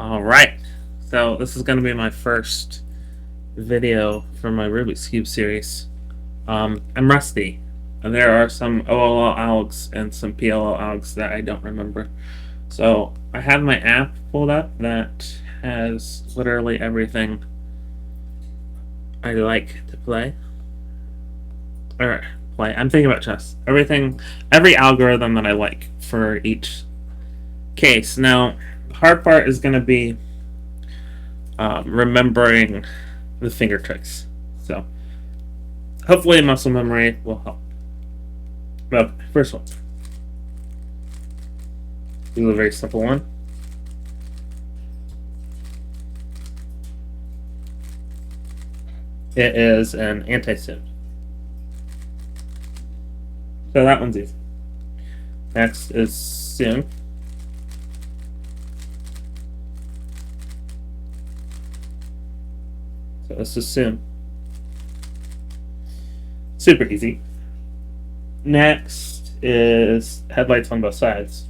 Alright, so this is going to be my first video for my Rubik's Cube series. I'm rusty, and there are some OLL algs and some PLL algs that I don't remember. So I have my app pulled up that has literally everything I like to play. Or play. I'm thinking about chess. Every algorithm that I like for each case. Now, the hard part is going to be remembering the finger tricks. So, hopefully, muscle memory will help. But first one, do a very simple one. It is an anti-sound. So that one's easy. Next is soon. So this is soon. Super easy. Next is headlights on both sides.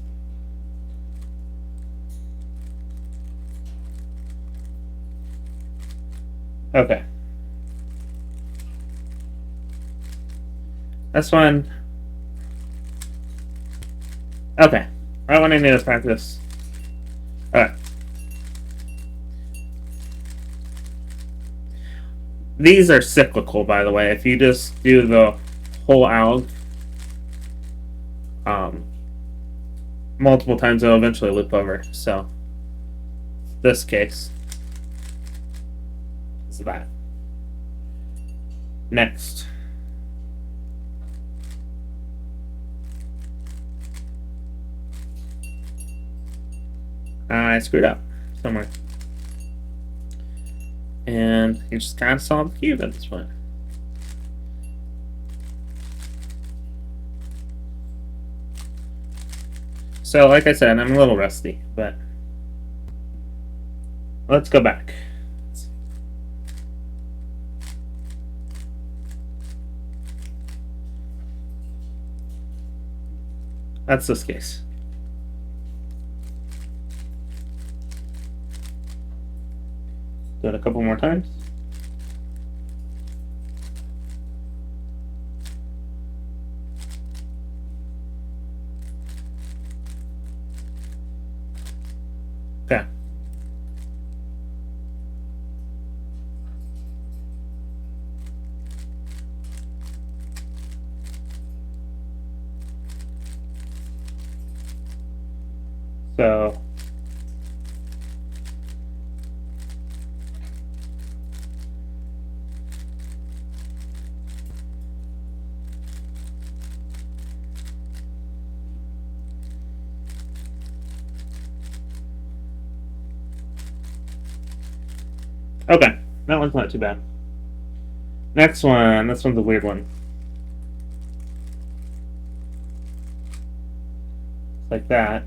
Okay. This one. Okay. Right when I need to practice. Alright. These are cyclical, by the way. If you just do the whole alg multiple times, it'll eventually loop over. So, this case is that. Next. I screwed up somewhere. And you just kind of solve the cube at this point. So, like I said, I'm a little rusty, but let's go back. That's this case. Do it a couple more times. Okay. So okay, that one's not too bad. Next one, this one's a weird one. It's like that.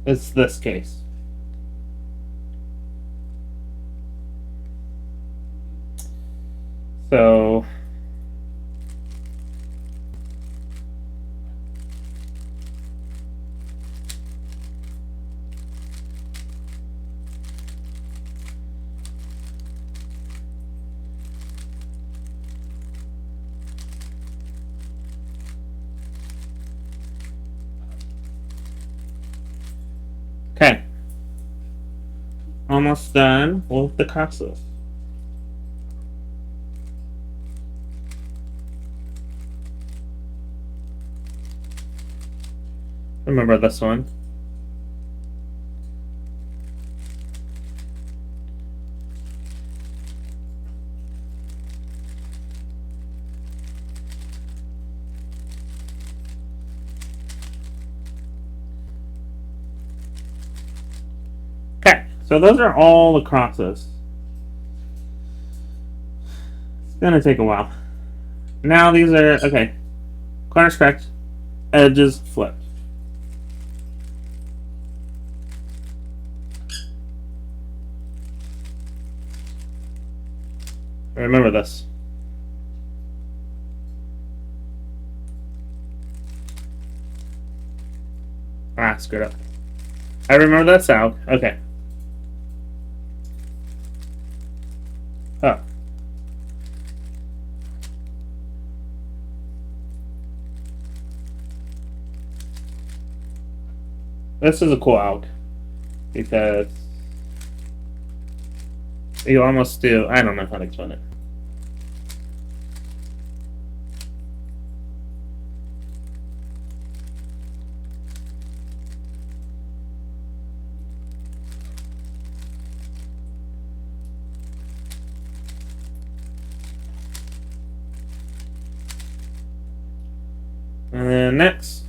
It's this case. So okay. Almost done with the crosses. Remember this one. Okay, so those are all the crosses. It's gonna take a while. Now these are, okay, corners correct, edges flipped. Remember this. Ah, screwed up. I remember that sound. Okay. Oh. This is a cool alg. Because you almost do... I don't know how to explain it. And then next.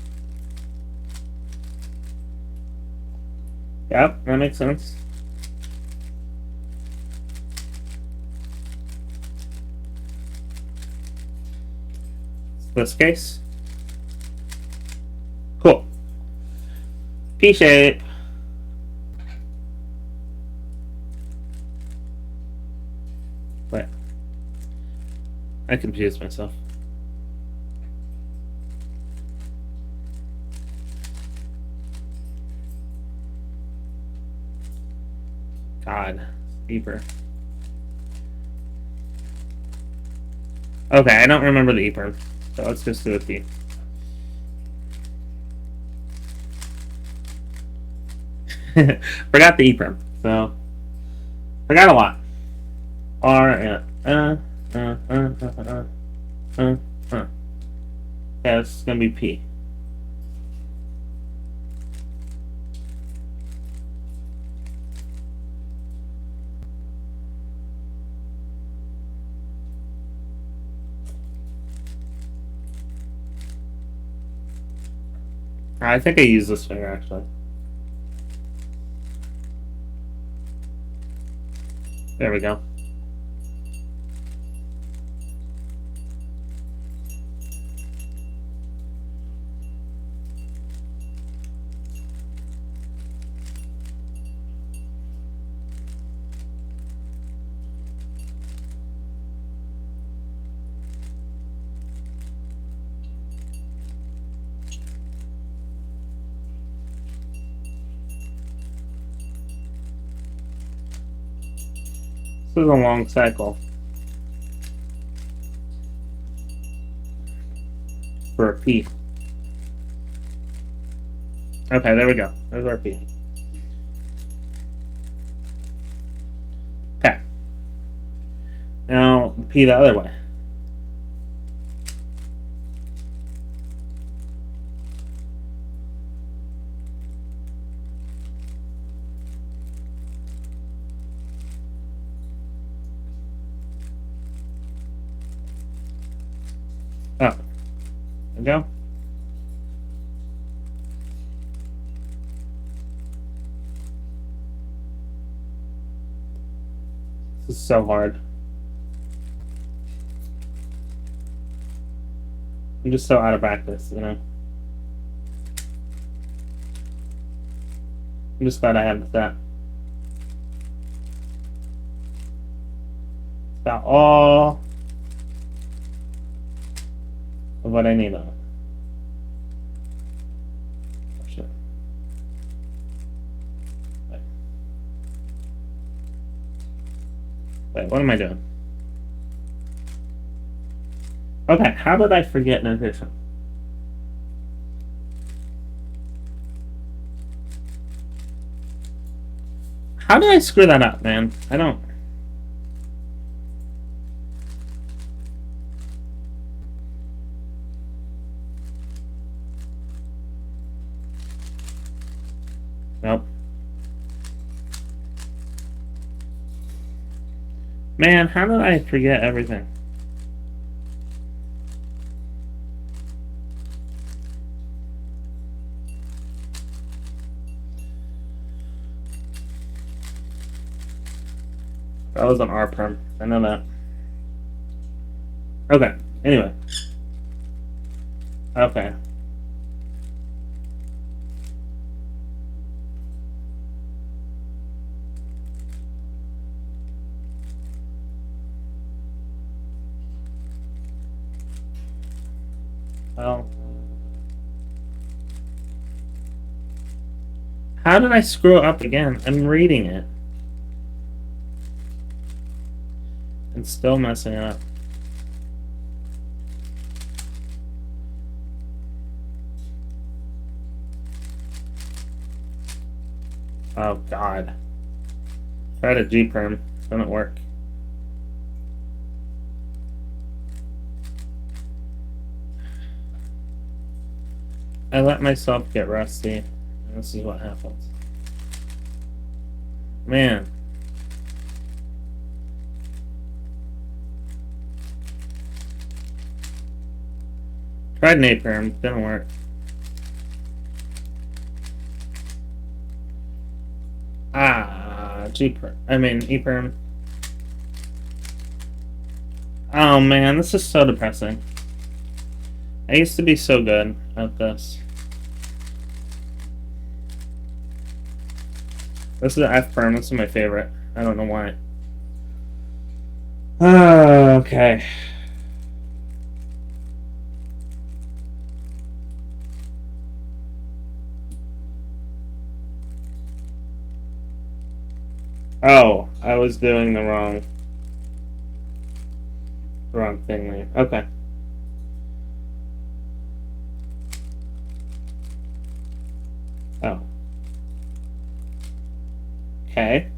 Yep, that makes sense. This case. Cool. P shape. Wait. I confused myself. God. Eper. Okay, I don't remember the Eper. So let's just do a P. Forgot the EPROM, so forgot a lot. R yeah, it's gonna be P. I think I use this finger actually. There we go. This is a long cycle for a P. Okay, there we go. There's our P. Okay. Now P the other way. Oh. There we go. This is so hard. I'm just so out of practice, you know? I'm just glad I have that. Got all of what I need on it. Oh, shit. Wait, what am I doing? Okay, how did I forget notation? How did I screw that up, man? I don't... Nope. Man, how did I forget everything? That was an R perm. I know that. Okay, anyway. Okay. Well, How did I screw up again? I'm reading it. And still messing it up. Oh, God. Try to G-perm. Doesn't work. I let myself get rusty. And this is what happens. Man. Tried an A-perm. Didn't work. G-perm. I mean, E-perm. Oh, man. This is so depressing. I used to be so good at this. This is an F-perm. This is my favorite. I don't know why. Okay. Oh, I was doing the wrong thing there. Okay. Oh. Okay.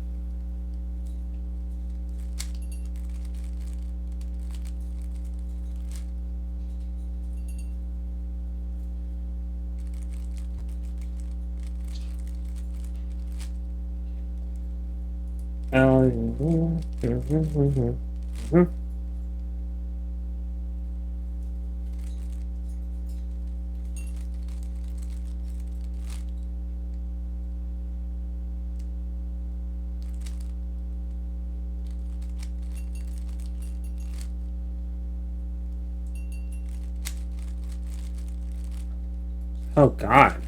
Oh, God.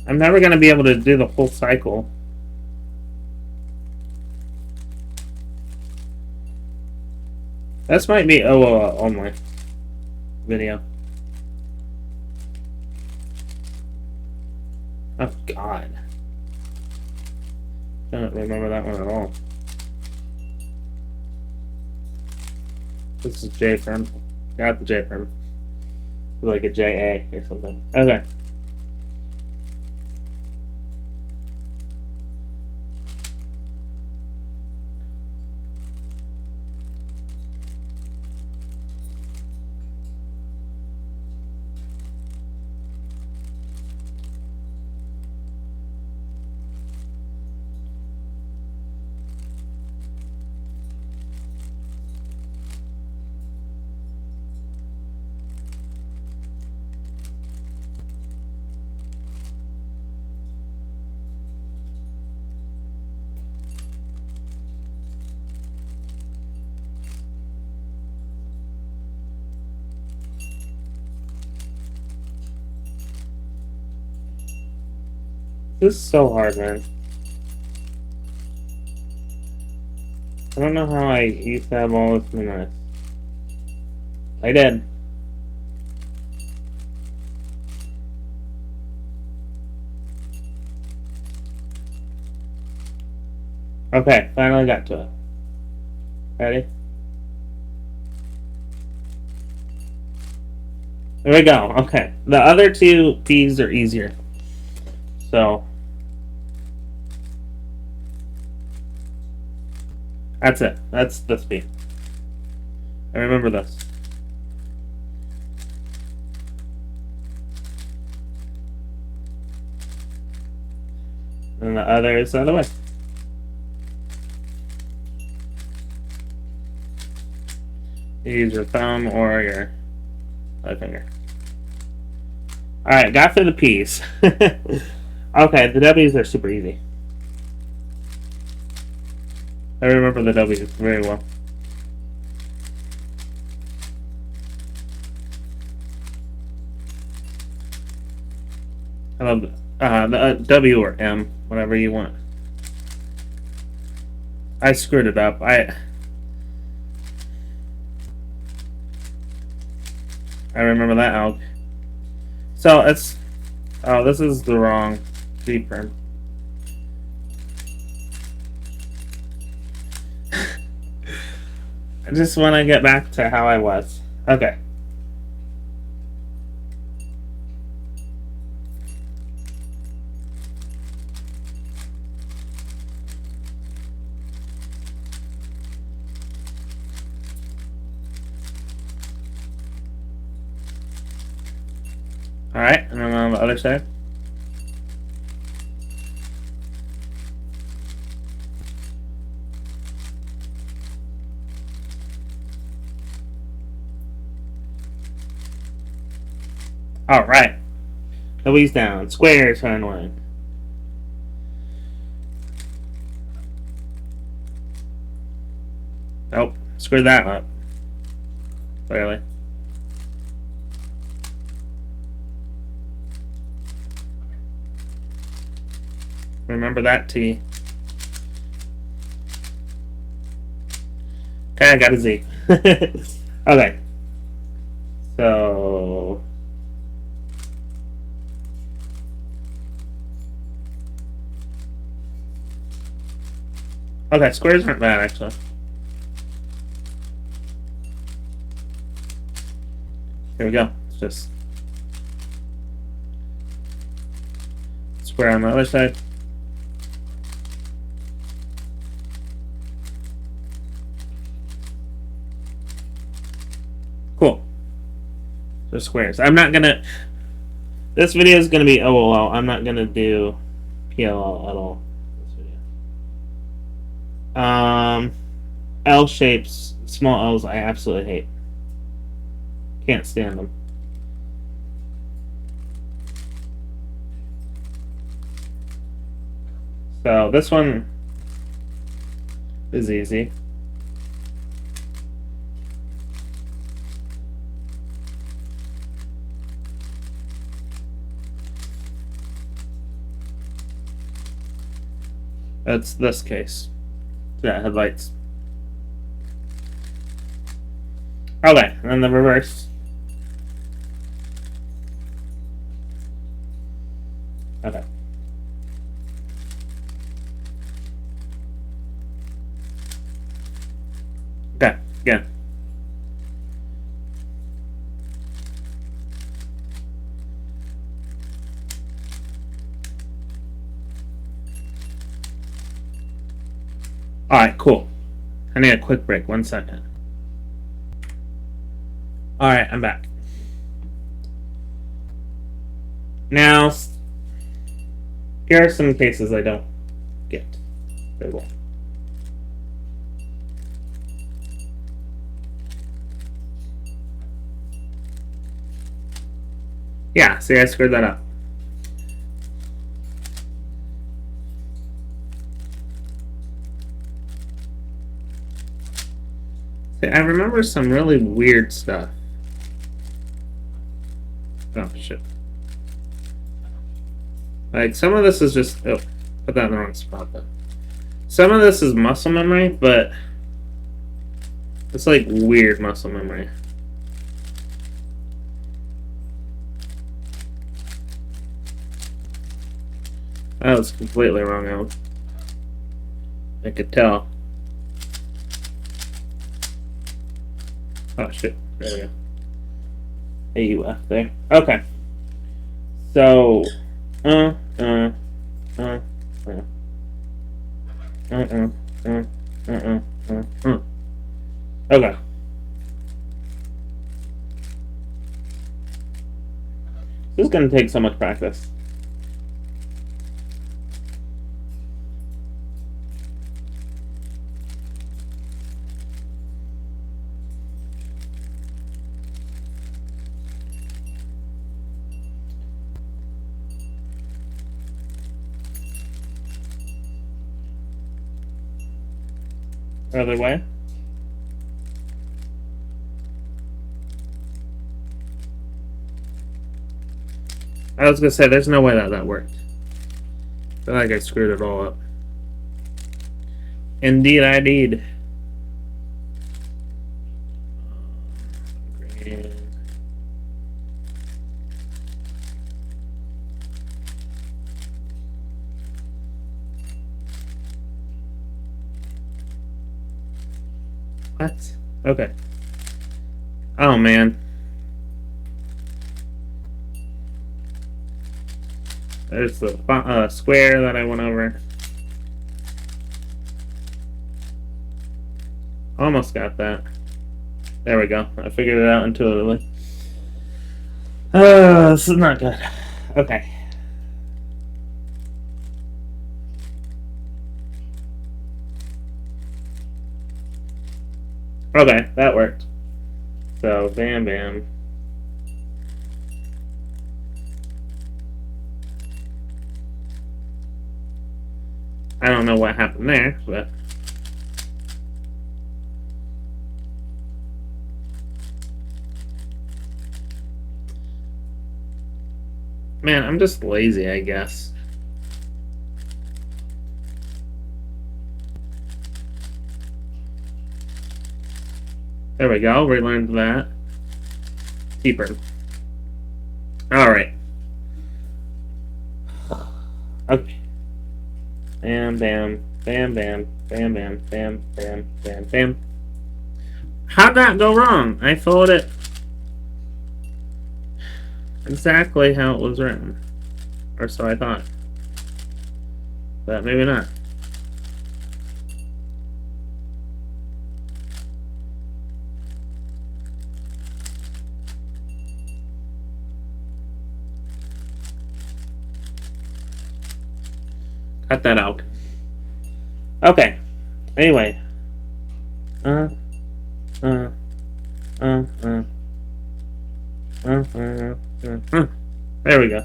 I'm never going to be able to do the whole cycle. This might be OLL only video. Oh, God. Don't remember that one at all. This is J-perm. Got the J-perm. Like a JA or something. Okay. This is so hard, man. I don't know how I used to have all this memorized. I did. Okay, finally got to it. Ready? There we go. Okay. The other two P's are easier. So that's it. That's this P. I remember this. And the other is the other way. You use your thumb or your other finger. Alright, got through the P's. Okay, the W's are super easy. I remember the W's very well. I love the W or M, whatever you want. I screwed it up. I remember that alg. So it's Oh, this is the wrong keyframe. I just want to get back to how I was. Okay. Alright, and then on the other side. Alright. Nobody's down. Squares, turn one. Nope. Screw that up. Clearly. Remember that T. Okay, I got a Z. Okay. So... Okay, squares aren't bad, actually. Here we go. It's just... square on the other side. Cool. So squares. I'm not gonna... This video is gonna be OLL. I'm not gonna do PLL at all. This video. L shapes, small L's, I absolutely hate. Can't stand them. So this one is easy. That's this case. Yeah, headlights. Okay, and then the reverse. Okay. Okay, again. Alright, cool. I need a quick break. 1 second. Alright, I'm back. Now, here are some cases I don't get very well. Yeah, see, I screwed that up. See, I remember some really weird stuff. Oh, shit. Like, some of this is just... Oh, put that in the wrong spot, though. Some of this is muscle memory, but... It's like weird muscle memory. That was completely wrong, I could tell. Oh, shit. There we go. AUF there. Okay. So... Okay. This is going to take so much practice. Other way. I was gonna say, there's no way that worked. I feel like I screwed it all up. Indeed, I did. What? Okay. Oh, man. There's the square that I went over. Almost got that. There we go. I figured it out intuitively. This is not good. Okay. Okay, that worked. So, bam, bam. I don't know what happened there, but... Man, I'm just lazy, I guess. There we go, we learned that. Deeper. Alright. Okay. Bam, bam, bam, bam, bam, bam, bam, bam, bam, bam. How'd that go wrong? I followed it exactly how it was written. Or so I thought. But maybe not. Cut that out. Okay. Anyway. There we go.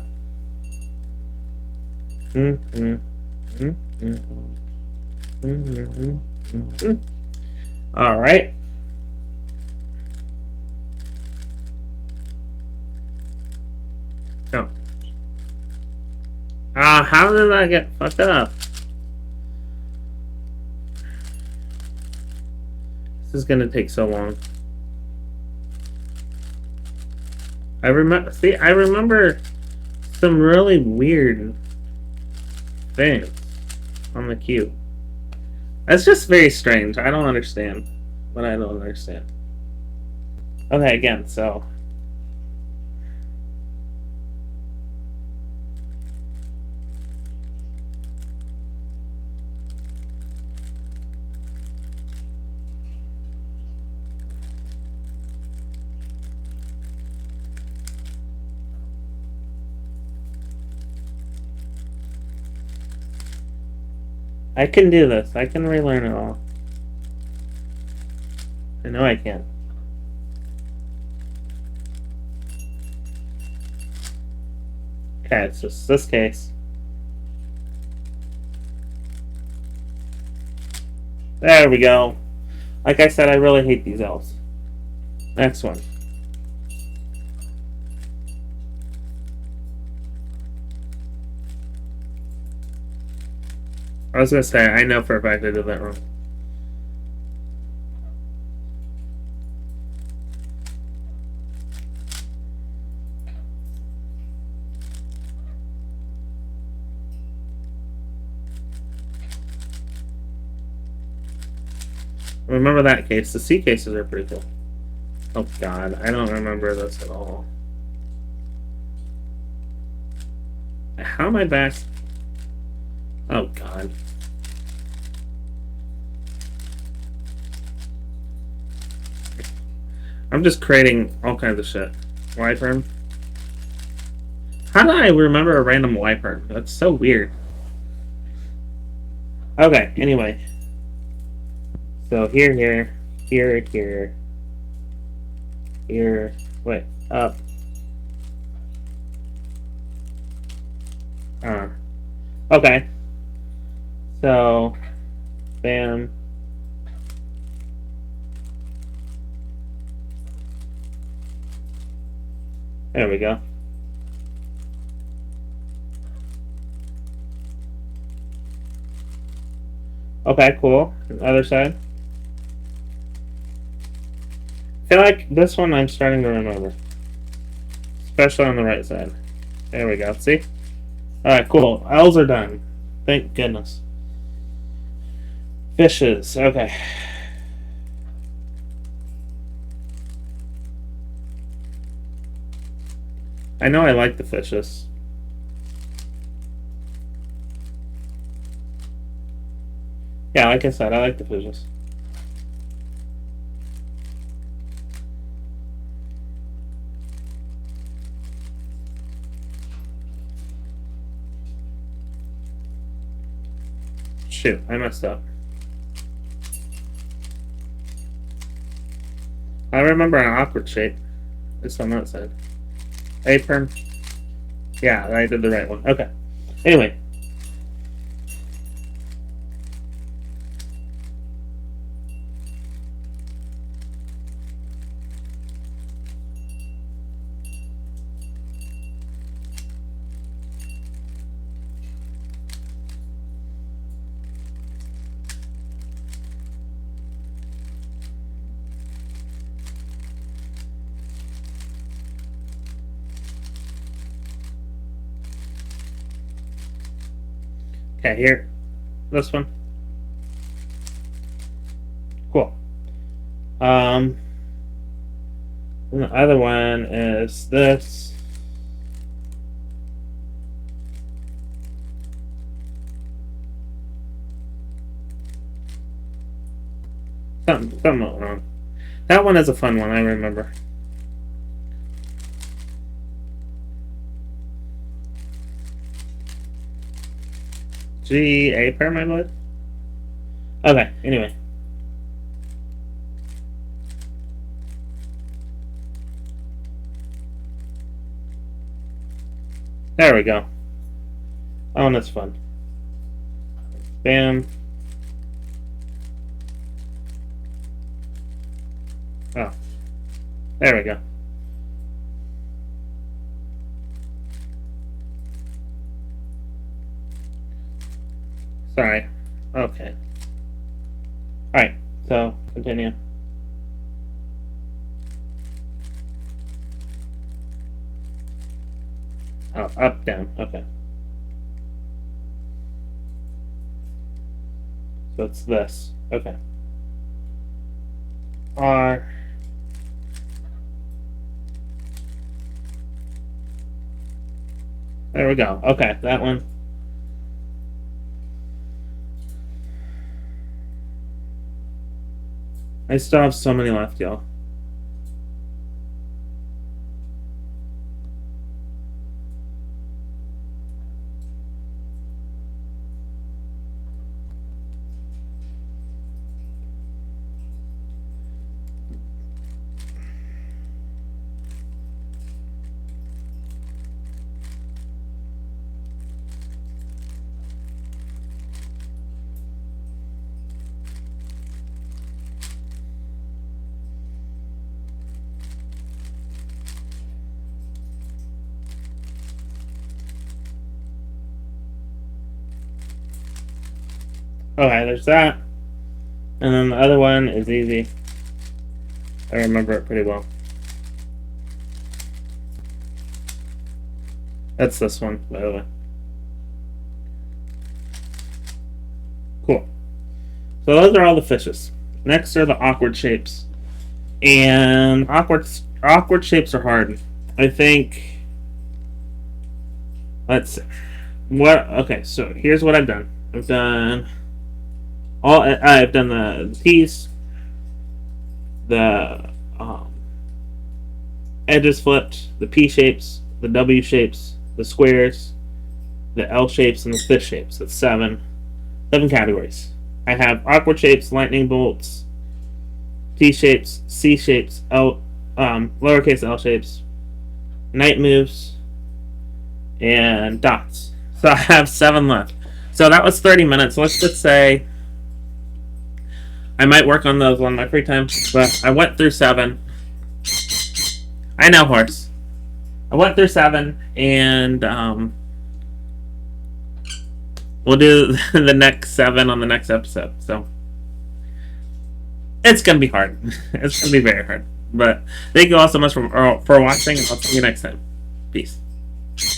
All right. Oh. How did I get fucked up? This is gonna take so long. I remember some really weird things on the cube. That's just very strange. I don't understand what I don't understand. Okay, again, so I can do this. I can relearn it all. I know I can. Okay, it's just this case. There we go. Like I said, I really hate these L's. Next one. I was gonna say, I know for a fact I did that wrong. Remember that case. The C cases are pretty cool. Oh god, I don't remember this at all. How am I back? Oh god. I'm just creating all kinds of shit. Y-perm. How do I remember a random Y-perm? That's so weird. Okay, anyway. So here, wait, up. Okay. So, bam. There we go. Okay, cool. Other side. I feel like this one I'm starting to remember. Especially on the right side. There we go. See? Alright, cool. L's are done. Thank goodness. Fishes. Okay. I know I like the fishes. Yeah, like I said, I like the fishes. Shoot, I messed up. I remember an awkward shape. It's on that side. Apron. Yeah, I did the right one. Okay. Anyway. Okay, here. This one. Cool. And the other one is this. Something wrong. That one is a fun one, I remember. G-A perm, I believe. Okay, anyway. There we go. Oh, that's fun. Bam. Oh. There we go. Sorry. Okay. Alright, so continue. Oh, up, down. Okay. So it's this. Okay. R. There we go. Okay, that one. I still have so many left, y'all. Okay, there's that. And then the other one is easy. I remember it pretty well. That's this one, by the way. Cool. So those are all the fishes. Next are the awkward shapes. And awkward shapes are hard. I think. Let's see. Okay, so here's what I've done. I've done the T's, the edges flipped, the P shapes, the W shapes, the squares, the L shapes, and the fish shapes. That's seven categories. I have awkward shapes, lightning bolts, T shapes, C shapes, lowercase L shapes, night moves, and dots. So I have 7 left. So that was 30 minutes. Let's just say I might work on those on my free time, but I went through 7. I know, horse. I went through 7, and we'll do the next 7 on the next episode. So it's gonna be hard. It's gonna be very hard. But thank you all so much for watching, and I'll see you next time. Peace.